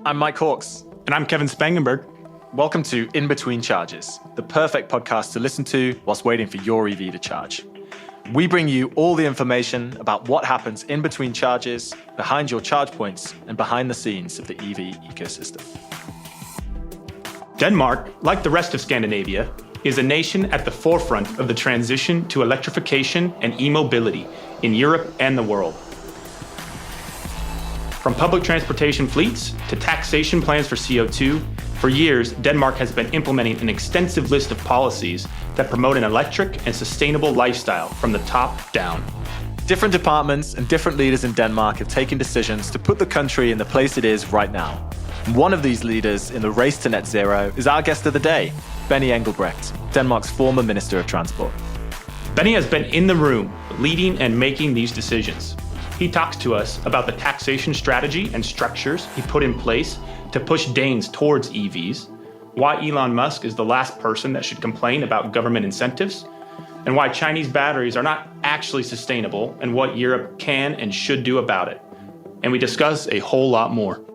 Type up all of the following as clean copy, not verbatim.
I'm Mike Hawkes. And I'm Kevin Spangenberg. Welcome to In Between Charges, the perfect podcast to listen to whilst waiting for your EV to charge. We bring you all the information about what happens in between charges, behind your charge points, and behind the scenes of the EV ecosystem. Denmark, like the rest of Scandinavia, is a nation at the forefront of the transition to electrification and e-mobility in Europe and the world. From public transportation fleets to taxation plans for CO2, for years, Denmark has been implementing an extensive list of policies that promote an electric and sustainable lifestyle from the top down. Different departments and different leaders in Denmark have taken decisions to put the country in the place it is right now. One of these leaders in the race to net zero is our guest of the day, Benny Engelbrecht, Denmark's former Minister of Transport. Benny has been in the room, leading and making these decisions. He talks to us about the taxation strategy and structures he put in place to push Danes towards EVs, why Elon Musk is the last person that should complain about government incentives, and why Chinese batteries are not actually sustainable and what Europe can and should do about it. And we discuss a whole lot more.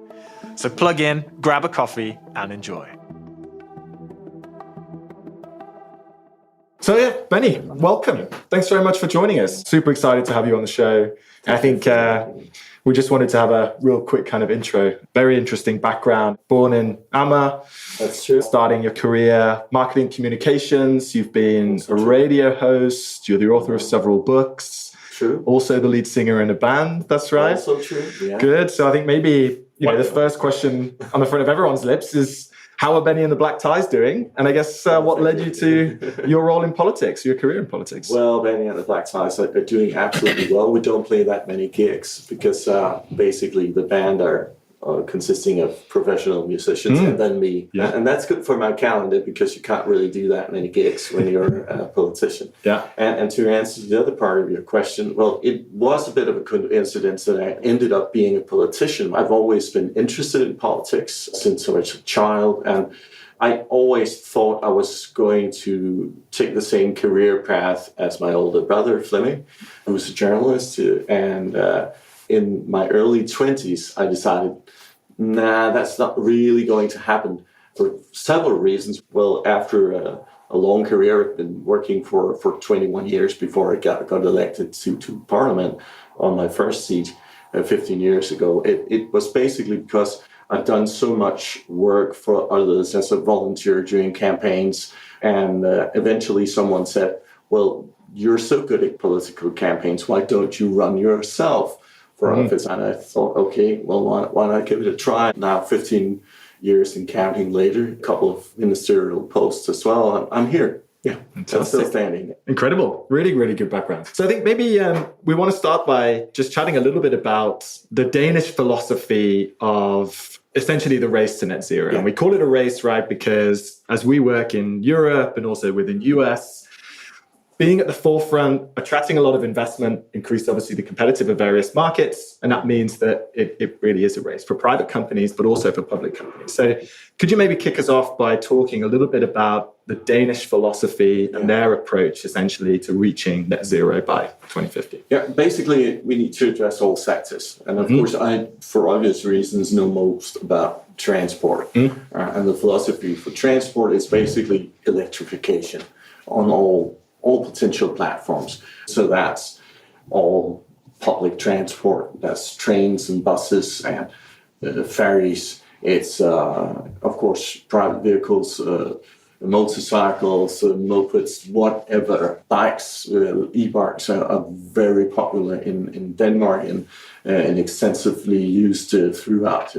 So plug in, grab a coffee, and enjoy. So yeah, Benny, welcome. Thanks very much for joining us. Super excited to have you on the show. I think we just wanted to have a real quick kind of intro. Very interesting background. Born in Amager. That's true. Starting your career, marketing communications. You've been a radio host. You're the author of several books. True. Also the lead singer in a band. That's right. Also true. Yeah. Good. So I think maybe the first question on the front of everyone's lips is, how are Benny and the Black Ties doing? And I guess what led you to your role in politics, your career in politics? Well, Benny and the Black Ties are doing absolutely well. We don't play that many gigs because basically the band are consisting of professional musicians and then me. Yeah. And that's good for my calendar because you can't really do that many gigs when you're a politician. Yeah. And to answer the other part of your question, well, it was a bit of a coincidence that I ended up being a politician. I've always been interested in politics since I was a child, and I always thought I was going to take the same career path as my older brother, Flemming, who was a journalist. And in my early 20s, I decided, that's not really going to happen for several reasons. Well, after a long career, I've been working for 21 years before I got elected to Parliament on my first seat 15 years ago. It was basically because I've done so much work for others as a volunteer during campaigns. And eventually someone said, well, you're so good at political campaigns, why don't you run yourself for office? And I thought, okay, well, why not give it a try? Now, 15 years and counting later, a couple of ministerial posts as well, I'm here. Yeah, I'm still standing. Incredible. Really, really good background. So I think maybe we want to start by just chatting a little bit about the Danish philosophy of essentially the race to net zero. Yeah. And we call it a race, right? Because as we work in Europe and also within US, being at the forefront, attracting a lot of investment, increased obviously the competitive of various markets. And that means that it really is a race for private companies, but also for public companies. So could you maybe kick us off by talking a little bit about the Danish philosophy and their approach essentially to reaching net zero by 2050? Yeah, basically we need to address all sectors. And of course, I, for obvious reasons, know most about transport. And the philosophy for transport is basically electrification on all potential platforms. So that's all public transport, that's trains and buses and ferries. It's, of course, private vehicles, motorcycles, mopeds, whatever. Bikes, e-bikes are very popular in Denmark and extensively used throughout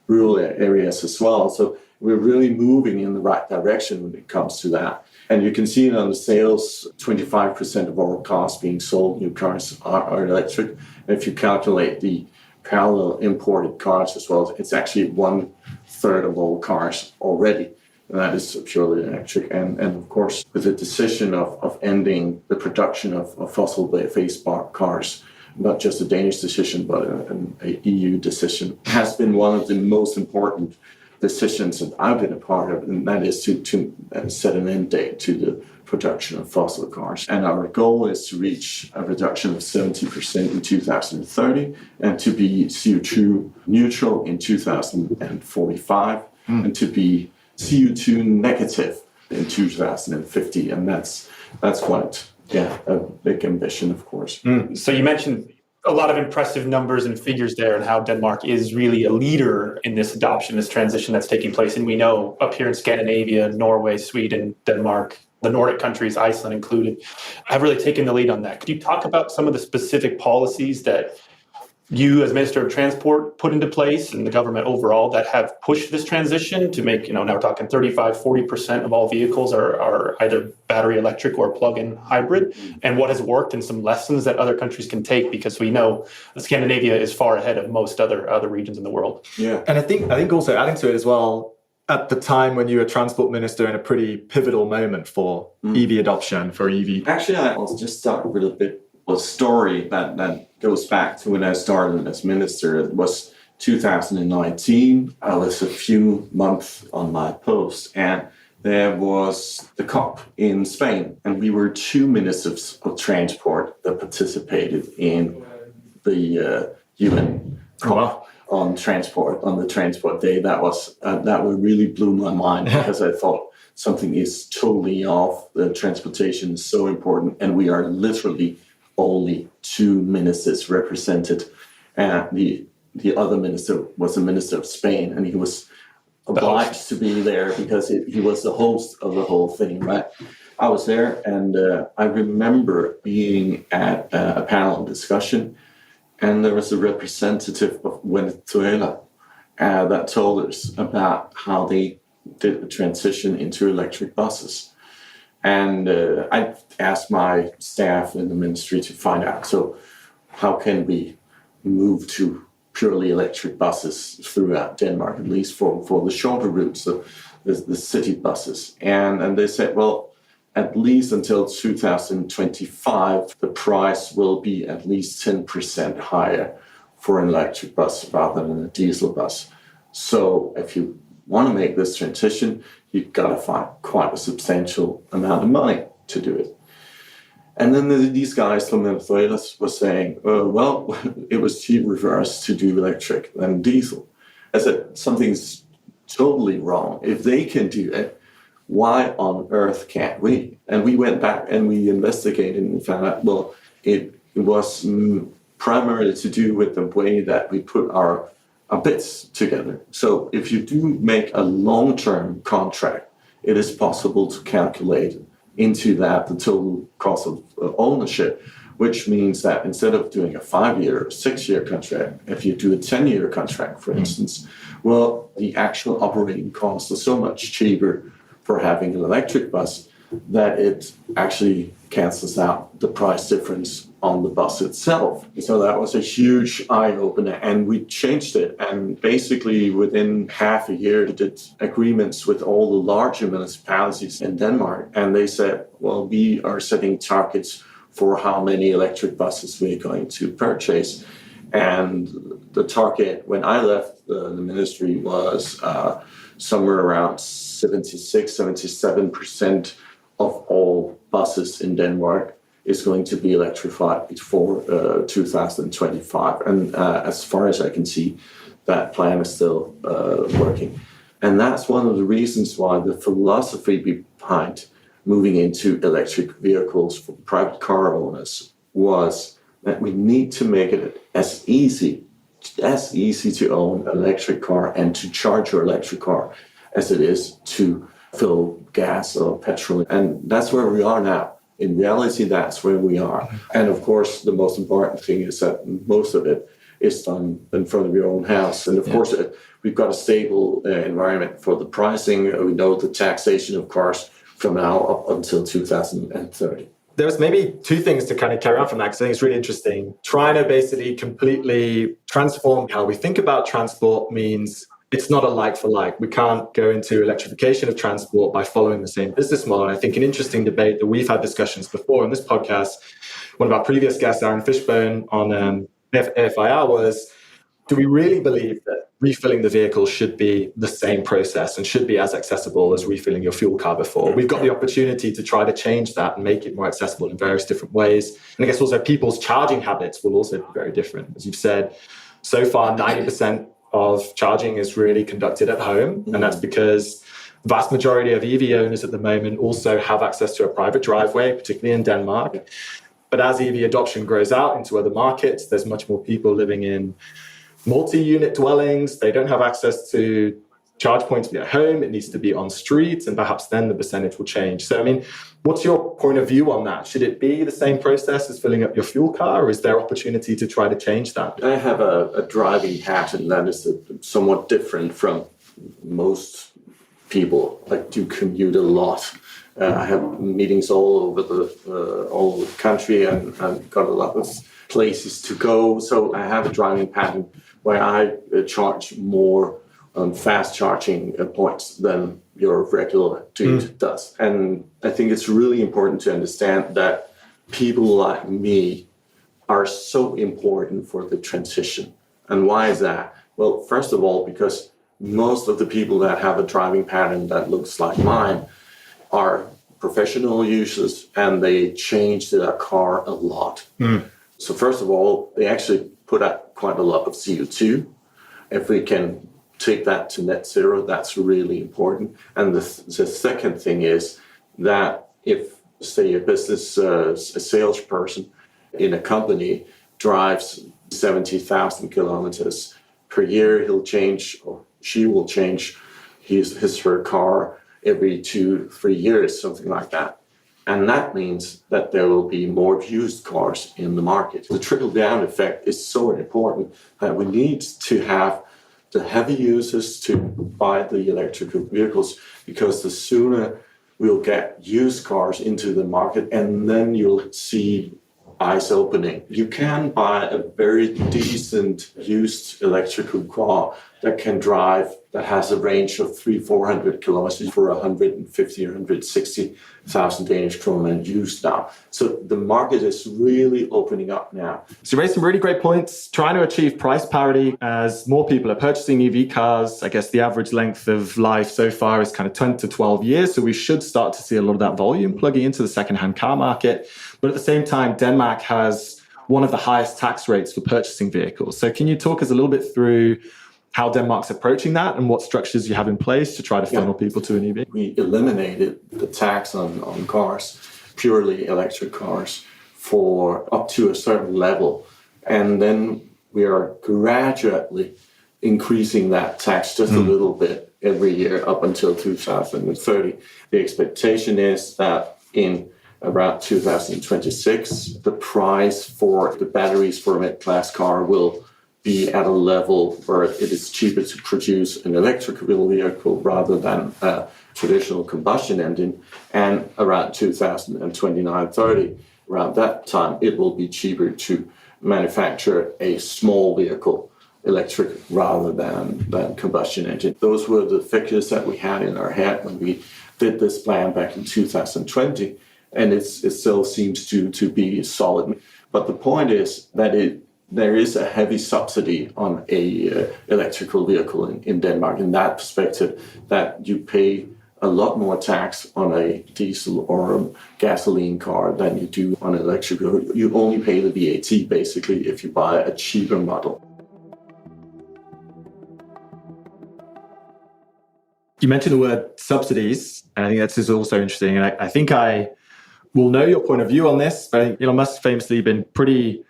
rural areas as well. So we're really moving in the right direction when it comes to that. And you can see it on the sales, 25% of all cars being sold, new cars are electric. And if you calculate the parallel imported cars as well, it's actually 1/3 of all cars already. And that is purely electric. And of course, with the decision of ending the production of fossil-based cars, not just a Danish decision, but an EU decision, has been one of the most important decisions that I've been a part of, and that is to set an end date to the production of fossil cars. And our goal is to reach a reduction of 70% in 2030 and to be CO2 neutral in 2045 and to be CO2 negative in 2050. And that's quite, a big ambition, of course. So you mentioned a lot of impressive numbers and figures there, and how Denmark is really a leader in this adoption, this transition that's taking place. And we know up here in Scandinavia, Norway, Sweden, Denmark, the Nordic countries, Iceland included, have really taken the lead on that. Could you talk about some of the specific policies that you as Minister of Transport put into place and the government overall that have pushed this transition to make, now we're talking 35, 40% of all vehicles are either battery electric or plug-in hybrid, and what has worked and some lessons that other countries can take, because we know Scandinavia is far ahead of most other regions in the world. Yeah. And I think also adding to it as well, at the time when you were transport minister, in a pretty pivotal moment for EV adoption, for EV. Actually, I'll just start with a story that goes back to when I started as minister. It was 2019. I was a few months on my post, and there was the COP in Spain, and we were 2 ministers of transport that participated in the UN COP on the transport day. That really blew my mind, because I thought something is totally off. The transportation is so important, and we are literally only 2 ministers represented. And the other minister was the minister of Spain, and he was obliged to be there because he was the host of the whole thing, right? I was there, and I remember being at a panel discussion, and there was a representative of Venezuela that told us about how they did the transition into electric buses. And I asked my staff in the ministry to find out, so how can we move to purely electric buses throughout Denmark, at least for the shorter routes, the city buses. And they said, well, at least until 2025, the price will be at least 10% higher for an electric bus rather than a diesel bus. So if you want to make this transition, you've got to find quite a substantial amount of money to do it. And then these guys from Venezuela were saying, well, it was cheaper for us to do electric than diesel. I said, something's totally wrong. If they can do it, why on earth can't we? And we went back and we investigated and found out, well, it was primarily to do with the way that we put our bits together. So if you do make a long-term contract, it is possible to calculate into that the total cost of ownership, which means that instead of doing a 5-year or 6-year contract, if you do a 10-year contract, for instance, well, the actual operating costs are so much cheaper for having an electric bus that it actually cancels out the price difference on the bus itself. So that was a huge eye-opener, and we changed it. And basically within half a year, we did agreements with all the larger municipalities in Denmark. And they said, well, we are setting targets for how many electric buses we're going to purchase. And the target when I left the ministry was somewhere around 76, 77% of all buses in Denmark is going to be electrified before 2025. And as far as I can see, that plan is still working. And that's one of the reasons why the philosophy behind moving into electric vehicles for private car owners was that we need to make it as easy to own an electric car and to charge your electric car as it is to fill gas or petrol. And that's where we are now. In reality, that's where we are. And of course, the most important thing is that most of it is done in front of your own house. And of course, we've got a stable environment for the pricing. We know the taxation of cars from now up until 2030. There's maybe 2 things to kind of carry on from that, because I think it's really interesting. Trying to basically completely transform how we think about transport means it's not a like for like. We can't go into electrification of transport by following the same business model. And I think an interesting debate that we've had discussions before on this podcast, one of our previous guests, Aaron Fishbone on AFIR, was, do we really believe that refilling the vehicle should be the same process and should be as accessible as refilling your fuel car before. We've got the opportunity to try to change that and make it more accessible in various different ways. And I guess also people's charging habits will also be very different. As you've said, so far, 90% of charging is really conducted at home. And that's because the vast majority of EV owners at the moment also have access to a private driveway, particularly in Denmark. But as EV adoption grows out into other markets, there's much more people living in multi-unit dwellings. They don't have access to charge points at home. It needs to be on street, and perhaps then the percentage will change. So, I mean, what's your point of view on that? Should it be the same process as filling up your fuel car, or is there opportunity to try to change that? I have a driving pattern that is somewhat different from most people. I do commute a lot. I have meetings all over the country, and I've got a lot of places to go. So I have a driving pattern where I charge more on fast charging points than your regular dude does. And I think it's really important to understand that people like me are so important for the transition. And why is that? Well, first of all, because most of the people that have a driving pattern that looks like mine are professional users, and they change their car a lot. So first of all, they actually put out quite a lot of CO2. If we can take that to net zero, that's really important. And the second thing is that if, say, a business, a salesperson in a company drives 70,000 kilometers per year, he'll change, or she will change her car every 2-3 years, something like that. And that means that there will be more used cars in the market. The trickle-down effect is so important that we need to have the heavy users to buy the electrical vehicles, because the sooner we'll get used cars into the market, and then you'll see eyes opening. You can buy a very decent used electrical car that can drive, that has a range of 300-400 kilometers for 150 or 160,000 Danish kroner used now. So the market is really opening up now. So you raised some really great points, trying to achieve price parity as more people are purchasing EV cars. I guess the average length of life so far is kind of 10 to 12 years. So we should start to see a lot of that volume plugging into the secondhand car market. But at the same time, Denmark has one of the highest tax rates for purchasing vehicles. So can you talk us a little bit through how Denmark's approaching that and what structures you have in place to try to funnel people to an EV? We eliminated the tax on cars, purely electric cars, for up to a certain level. And then we are gradually increasing that tax just a little bit every year up until 2030. The expectation is that in around 2026, the price for the batteries for a mid-class car will be at a level where it is cheaper to produce an electrical vehicle rather than a traditional combustion engine. And around 2029-30, around that time, it will be cheaper to manufacture a small vehicle, electric rather than combustion engine. Those were the figures that we had in our head when we did this plan back in 2020, and it still seems to be solid. But the point is that there is a heavy subsidy on a electrical vehicle in Denmark, in that perspective, that you pay a lot more tax on a diesel or a gasoline car than you do on an electrical. You only pay the VAT, basically, if you buy a cheaper model. You mentioned the word subsidies, and I think that's also interesting. And I think I will know your point of view on this, but I think Elon Musk famously been pretty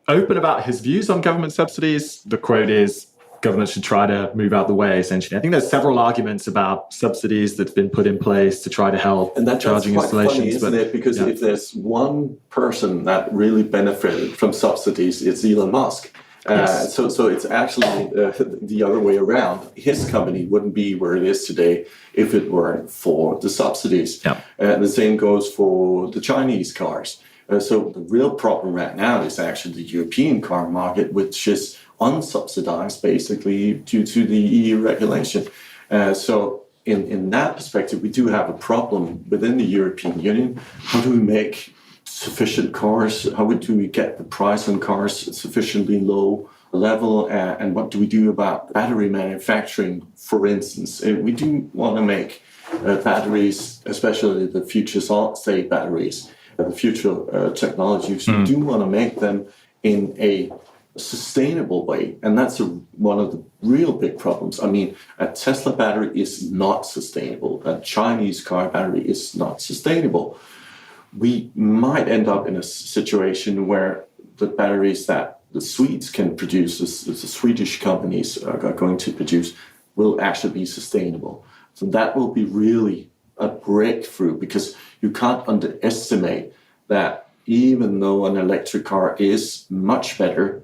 open about his views on government subsidies. The quote is, government should try to move out the way, essentially. I think there's several arguments about subsidies that's been put in place to try to help charging installations. Funny, isn't it? Because if there's one person that really benefited from subsidies, it's Elon Musk. Yes. So it's actually the other way around. His company wouldn't be where it is today if it weren't for the subsidies. Yeah. The same goes for the Chinese cars. So the real problem right now is actually the European car market, which is unsubsidized basically due to the EU regulation. So in that perspective, we do have a problem within the European Union. How do we make sufficient cars? How do we get the price on cars sufficiently low level, and what do we do about battery manufacturing, for instance? We do want to make batteries, especially the future solid-state batteries, the future technologies, we do want to make them in a sustainable way. And that's one of the real big problems. I mean, a Tesla battery is not sustainable. A Chinese car battery is not sustainable. We might end up in a situation where the batteries that the Swedes can produce, the Swedish companies are going to produce, will actually be sustainable. So that will be really a breakthrough, because you can't underestimate that even though an electric car is much better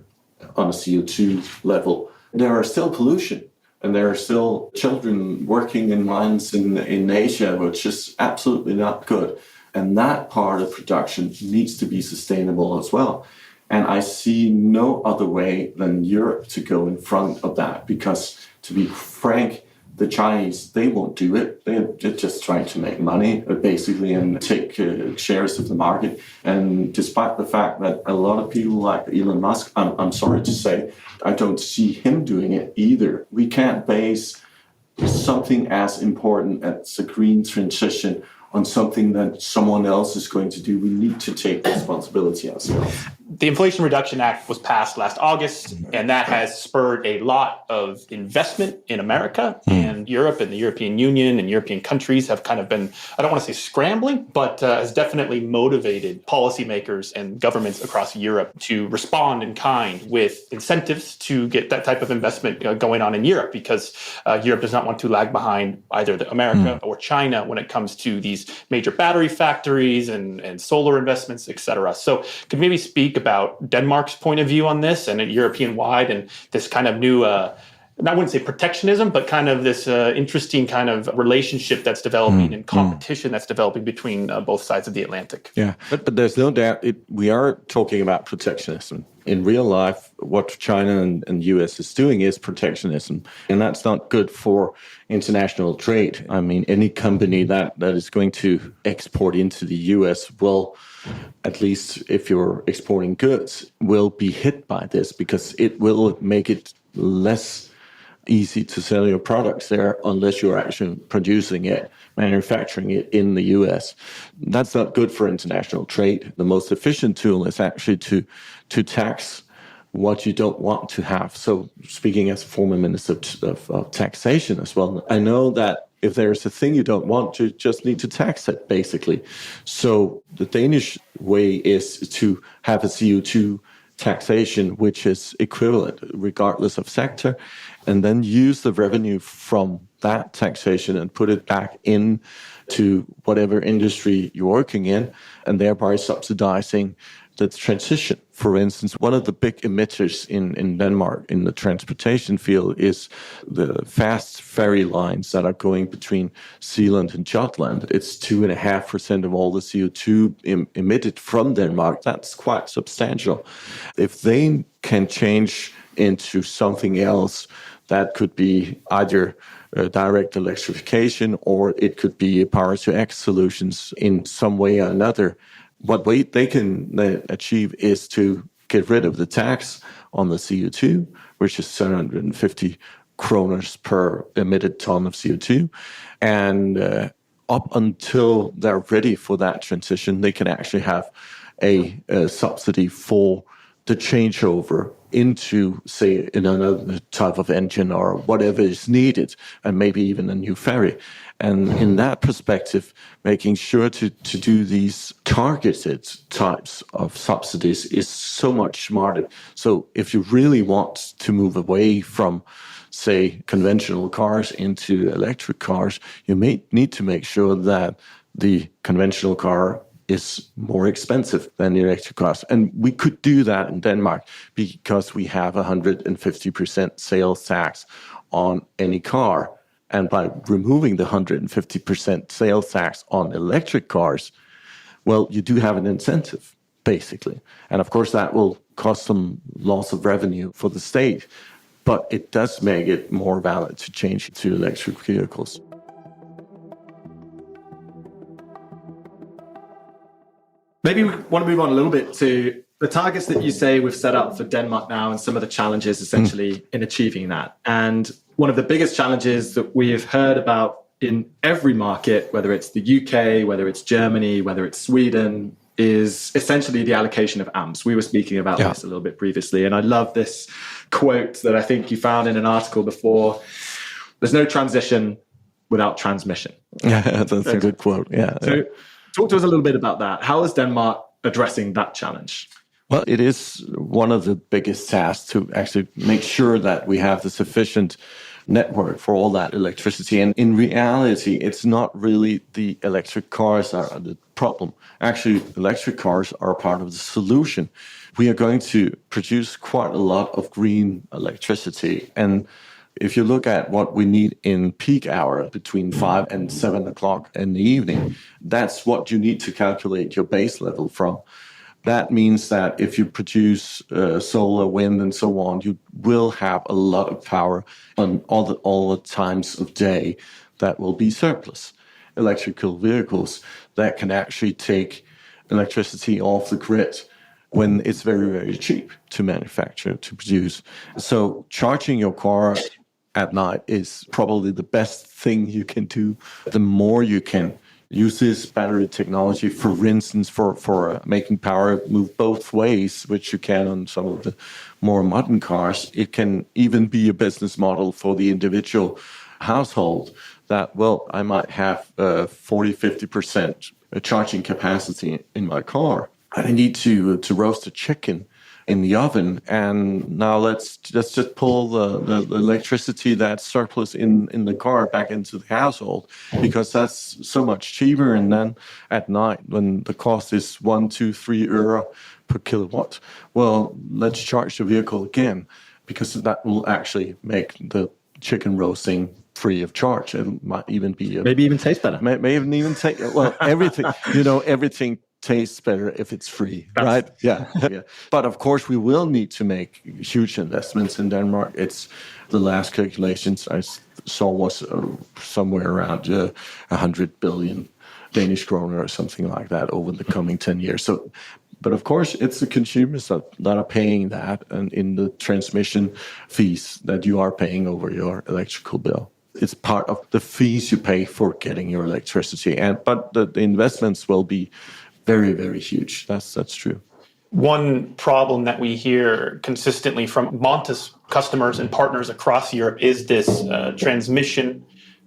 on a CO2 level, there are still pollution. And there are still children working in mines in Asia, which is absolutely not good. And that part of production needs to be sustainable as well. And I see no other way than Europe to go in front of that, because, to be frank, the Chinese, they won't do it. They're just trying to make money, basically, and take shares of the market. And despite the fact that a lot of people like Elon Musk, I'm sorry to say, I don't see him doing it either. We can't base something as important as a green transition on something that someone else is going to do. We need to take responsibility ourselves. The Inflation Reduction Act was passed last August, and that has spurred a lot of investment in America and Europe, and the European Union and European countries have kind of been, I don't want to say scrambling, but has definitely motivated policymakers and governments across Europe to respond in kind with incentives to get that type of investment going on in Europe, because Europe does not want to lag behind either America or China when it comes to these major battery factories and solar investments, et cetera. So could maybe speak about Denmark's point of view on this and European-wide, and this kind of new, I wouldn't say protectionism, but kind of this interesting kind of relationship that's developing and competition that's developing between both sides of the Atlantic. Yeah, but there's no doubt we are talking about protectionism. In real life, what China and US is doing is protectionism, and that's not good for international trade. I mean, any company that is going to export into the US will, at least if you're exporting goods, will be hit by this, because it will make it less easy to sell your products there unless you're actually producing it, manufacturing it in the US. That's not good for international trade. The most efficient tool is actually to tax what you don't want to have. So speaking as a former minister of taxation as well, I know that if there's a thing you don't want, you just need to tax it, basically. So the Danish way is to have a CO2 taxation, which is equivalent regardless of sector, and then use the revenue from that taxation and put it back in to whatever industry you're working in, and thereby subsidizing the transition. For instance, one of the big emitters in Denmark in the transportation field is the fast ferry lines that are going between Zealand and Jutland. It's 2.5% of all the CO2 emitted from Denmark. That's quite substantial. If they can change into something else, that could be either direct electrification, or it could be power-to-X solutions in some way or another. What they can achieve is to get rid of the tax on the CO2, which is 750 kroners per emitted ton of CO2. And up until they're ready for that transition, they can actually have a subsidy for the changeover into, say, another type of engine or whatever is needed, and maybe even a new ferry. And in that perspective, making sure to do these targeted types of subsidies is so much smarter. So if you really want to move away from, say, conventional cars into electric cars, you may need to make sure that the conventional car is more expensive than the electric cars. And we could do that in Denmark because we have 150% sales tax on any car. And by removing the 150% sales tax on electric cars, well, you do have an incentive, basically. And of course, that will cause some loss of revenue for the state, but it does make it more valid to change to electric vehicles. Maybe we want to move on a little bit to the targets that you say we've set up for Denmark now and some of the challenges essentially in achieving that. And one of the biggest challenges that we have heard about in every market, whether it's the UK, whether it's Germany, whether it's Sweden, is essentially the allocation of AMPs. We were speaking about this a little bit previously. And I love this quote that I think you found in an article before. There's no transition without transmission. Yeah, that's a good quote. Yeah. So talk to us a little bit about that. How is Denmark addressing that challenge? Well, it is one of the biggest tasks to actually make sure that we have the sufficient network for all that electricity. And in reality, it's not really the electric cars that are the problem. Actually, electric cars are part of the solution. We are going to produce quite a lot of green electricity. And if you look at what we need in peak hour between 5 and 7 o'clock in the evening, that's what you need to calculate your base level from. That means that if you produce solar, wind, and so on, you will have a lot of power on all the times of day that will be surplus. Electrical vehicles that can actually take electricity off the grid when it's very, very cheap to manufacture, to produce. So charging your car at night is probably the best thing you can do. The more you can use this battery technology, for instance, for making power move both ways, which you can on some of the more modern cars. It can even be a business model for the individual household that, well, I might have 40, 50% charging capacity in my car. I need to roast a chicken in the oven, and now let's just pull the electricity that's surplus in the car back into the household, because that's so much cheaper. And then at night, when the cost is 1, 2, 3 euro per kilowatt, well, let's charge the vehicle again, because that will actually make the chicken roasting free of charge. It might even be maybe even taste better. May even take everything. Everything tastes better if it's free, right? Yeah. But of course, we will need to make huge investments in Denmark. It's the last calculations I saw was somewhere around 100 billion Danish kroner or something like that over the coming 10 years. So, but of course, it's the consumers that are paying that, and in the transmission fees that you are paying over your electrical bill. It's part of the fees you pay for getting your electricity, but the investments will be very, very huge. That's true. One problem that we hear consistently from Montes customers and partners across Europe is this transmission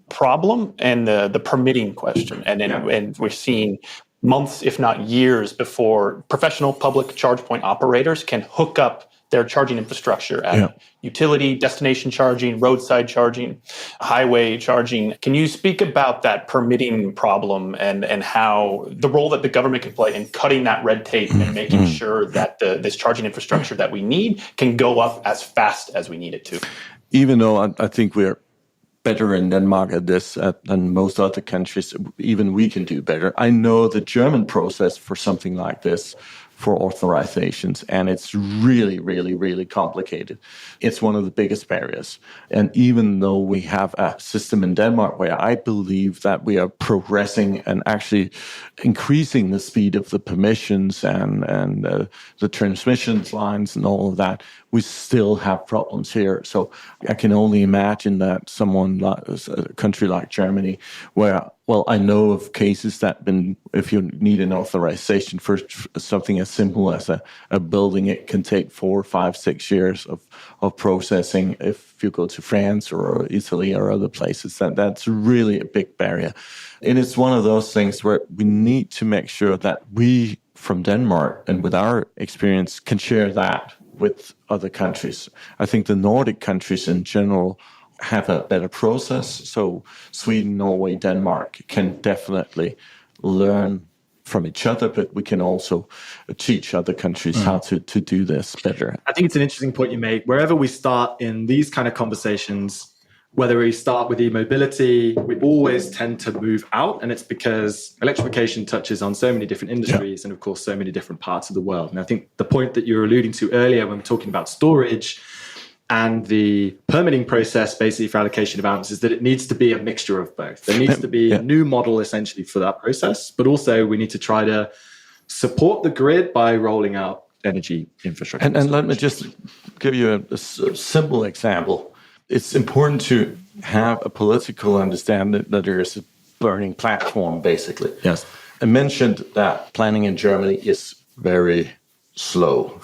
problem and the permitting question. And we're seeing months, if not years, before professional public charge point operators can hook up their charging infrastructure at utility, destination charging, roadside charging, highway charging. Can you speak about that permitting problem and how the role that the government can play in cutting that red tape and making sure that this charging infrastructure that we need can go up as fast as we need it to? Even though I think we're better in Denmark at this than most other countries, even we can do better. I know the German process for something like this, for authorizations, and it's really, really, really complicated. It's one of the biggest barriers. And even though we have a system in Denmark where I believe that we are progressing and actually increasing the speed of the permissions and the transmission lines and all of that, we still have problems here. So I can only imagine that someone like a country like Germany, where, well, I know of cases that if you need an authorization for something as simple as a building, it can take 4, 5, 6 years of processing. If you go to France or Italy or other places, that's really a big barrier. And it's one of those things where we need to make sure that we, from Denmark and with our experience, can share that with other countries. I think the Nordic countries in general have a better process. So Sweden, Norway, Denmark can definitely learn from each other, but we can also teach other countries how to do this better. I think it's an interesting point you made. Wherever we start in these kind of conversations, whether we start with e-mobility, we always tend to move out. And it's because electrification touches on so many different industries and, of course, so many different parts of the world. And I think the point that you were alluding to earlier when we're talking about storage and the permitting process basically for allocation of AMPs is that it needs to be a mixture of both. There needs to be a new model essentially for that process, but also we need to try to support the grid by rolling out energy infrastructure. And let me just give you a simple example. It's important to have a political understanding that there is a burning platform, basically. Yes. I mentioned that planning in Germany is very slow.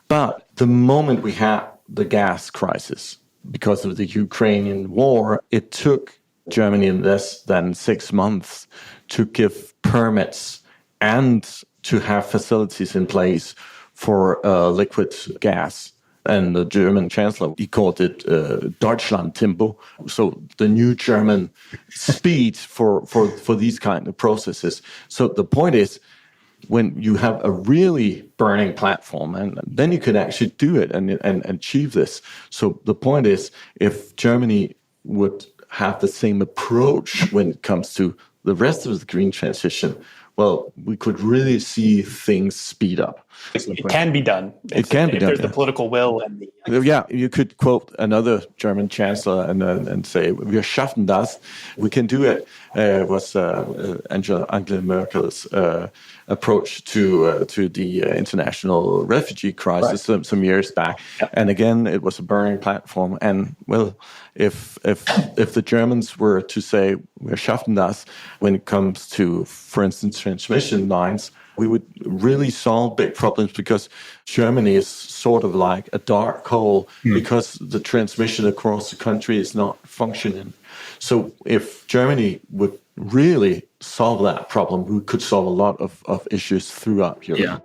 But the moment we had the gas crisis because of the Ukrainian war, it took Germany less than 6 months to give permits and to have facilities in place for liquid gas. And the German chancellor, he called it Deutschland Tempo, so the new German speed for these kind of processes. So the point is, when you have a really burning platform, and then you can actually do it and achieve this. So the point is, if Germany would have the same approach when it comes to the rest of the green transition, well, we could really see things speed up. It can be done. It can be if done. There's the political will and the. Yeah, you could quote another German chancellor and say, "Wir schaffen das." We can do it. Was Angela Merkel's approach to the international refugee crisis some years back. Yeah. And again, it was a burning platform. And well, if the Germans were to say, "Wir schaffen das," when it comes to, for instance, transmission lines, we would really solve big problems, because Germany is sort of like a dark hole because the transmission across the country is not functioning. So if Germany would really solve that problem, we could solve a lot of issues throughout Europe. Yeah.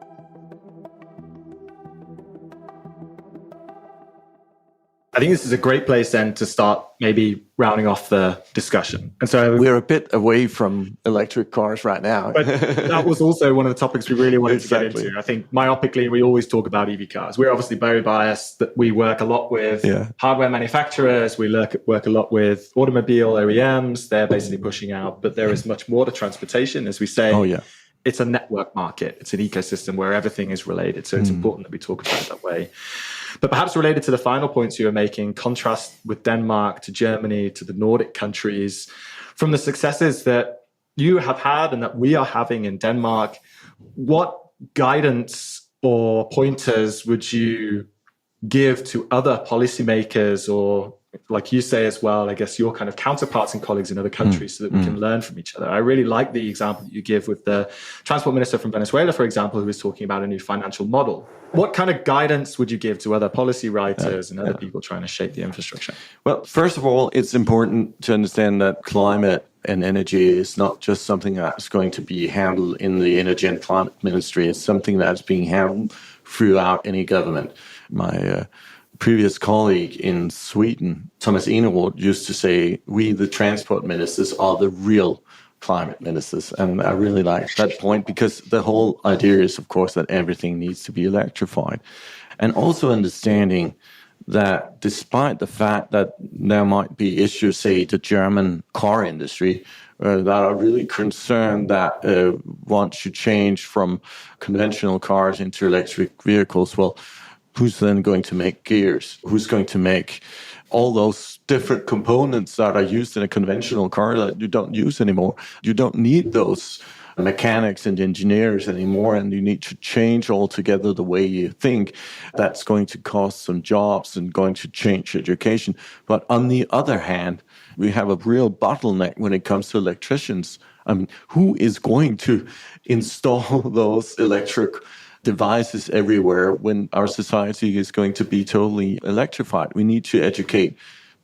I think this is a great place then to start maybe rounding off the discussion. And so we're a bit away from electric cars right now. But that was also one of the topics we really wanted to get into. I think myopically, we always talk about EV cars. We're obviously very biased that we work a lot with hardware manufacturers. We work a lot with automobile OEMs. They're basically pushing out, but there is much more to transportation. As we say, it's a network market. It's an ecosystem where everything is related. So it's important that we talk about it that way. But perhaps related to the final points you were making, contrast with Denmark to Germany to the Nordic countries, from the successes that you have had and that we are having in Denmark, what guidance or pointers would you give to other policymakers, or like you say as well, I guess your kind of counterparts and colleagues in other countries, so that we can learn from each other? I really like the example that you give with the transport minister from Venezuela, for example, who was talking about a new financial model. What kind of guidance would you give to other policy writers and other people trying to shape the infrastructure? Well, first of all, it's important to understand that climate and energy is not just something that's going to be handled in the Energy and Climate Ministry. It's something that's being handled throughout any government. My previous colleague in Sweden, Thomas Eneroth, used to say, we, the transport ministers, are the real climate ministers. And I really like that point, because the whole idea is, of course, that everything needs to be electrified. And also understanding that despite the fact that there might be issues, say, the German car industry, that are really concerned that once you change from conventional cars into electric vehicles, well, who's then going to make gears? Who's going to make all those different components that are used in a conventional car that you don't use anymore? You don't need those mechanics and engineers anymore, and you need to change altogether the way you think. That's going to cost some jobs and going to change education. But on the other hand, we have a real bottleneck when it comes to electricians. I mean, who is going to install those electric devices everywhere when our society is going to be totally electrified? We need to educate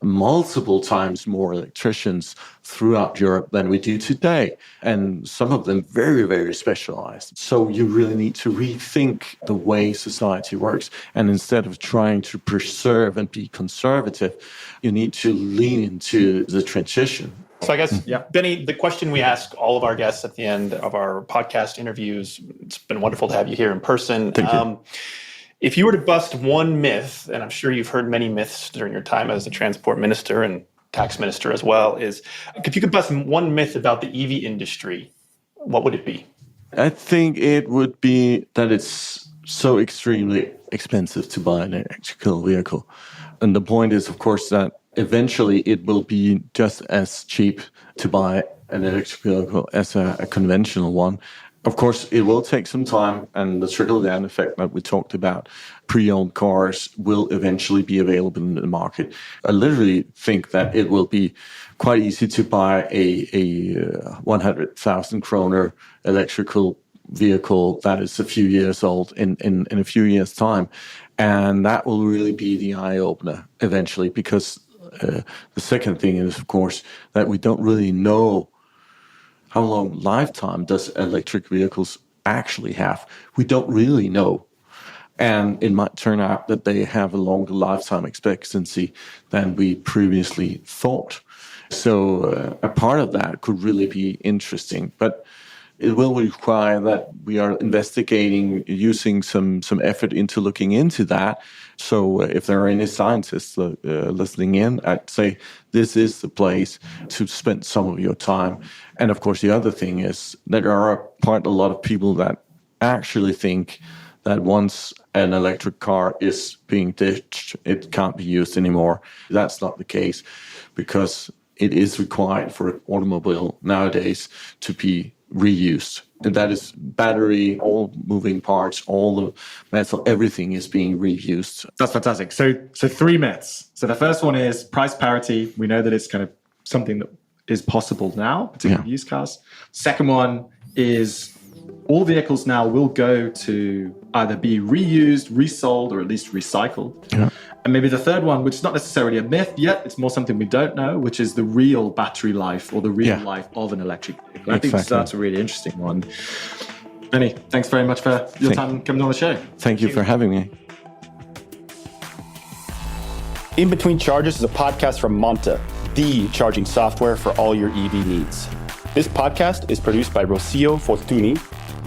multiple times more electricians throughout Europe than we do today, and some of them very, very specialized. So you really need to rethink the way society works, and instead of trying to preserve and be conservative, you need to lean into the transition. So I guess, Benny, the question we ask all of our guests at the end of our podcast interviews, it's been wonderful to have you here in person. Thank you. If you were to bust one myth, and I'm sure you've heard many myths during your time as a transport minister and tax minister as well, is if you could bust one myth about the EV industry, what would it be? I think it would be that it's so extremely expensive to buy an electrical vehicle. And the point is, of course, that eventually it will be just as cheap to buy an electric vehicle as a conventional one. Of course, it will take some time, and the trickle-down effect that we talked about, pre-owned cars will eventually be available in the market. I literally think that it will be quite easy to buy a 100,000 kroner electrical vehicle that is a few years old in a few years' time. And that will really be the eye-opener eventually, because the second thing is, of course, that we don't really know how long lifetime does electric vehicles actually have. We don't really know. And it might turn out that they have a longer lifetime expectancy than we previously thought. So a part of that could really be interesting. But it will require that we are investigating, using some effort into looking into that. So if there are any scientists listening in, I'd say this is the place to spend some of your time. And of course, the other thing is that there are quite a lot of people that actually think that once an electric car is being ditched, it can't be used anymore. That's not the case, because it is required for an automobile nowadays to be reused. And that is battery, all moving parts, all the metal, everything is being reused. That's fantastic. So 3 myths. So the first one is price parity. We know that it's kind of something that is possible now, particularly with used cars. Second one is all vehicles now will go to either be reused, resold, or at least recycled. Yeah. And maybe the third one, which is not necessarily a myth yet, it's more something we don't know, which is the real battery life or the real life of an electric vehicle. I think that's a really interesting one. Benny, thanks very much for your time coming on the show. Thank you for having me. In Between Charges is a podcast from Monta, the charging software for all your EV needs. This podcast is produced by Rocio Fortuny,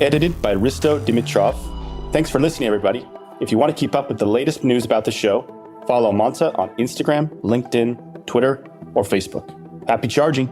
edited by Risto Dimitrov. Thanks for listening, everybody. If you want to keep up with the latest news about the show, follow Monta on Instagram, LinkedIn, Twitter, or Facebook. Happy charging.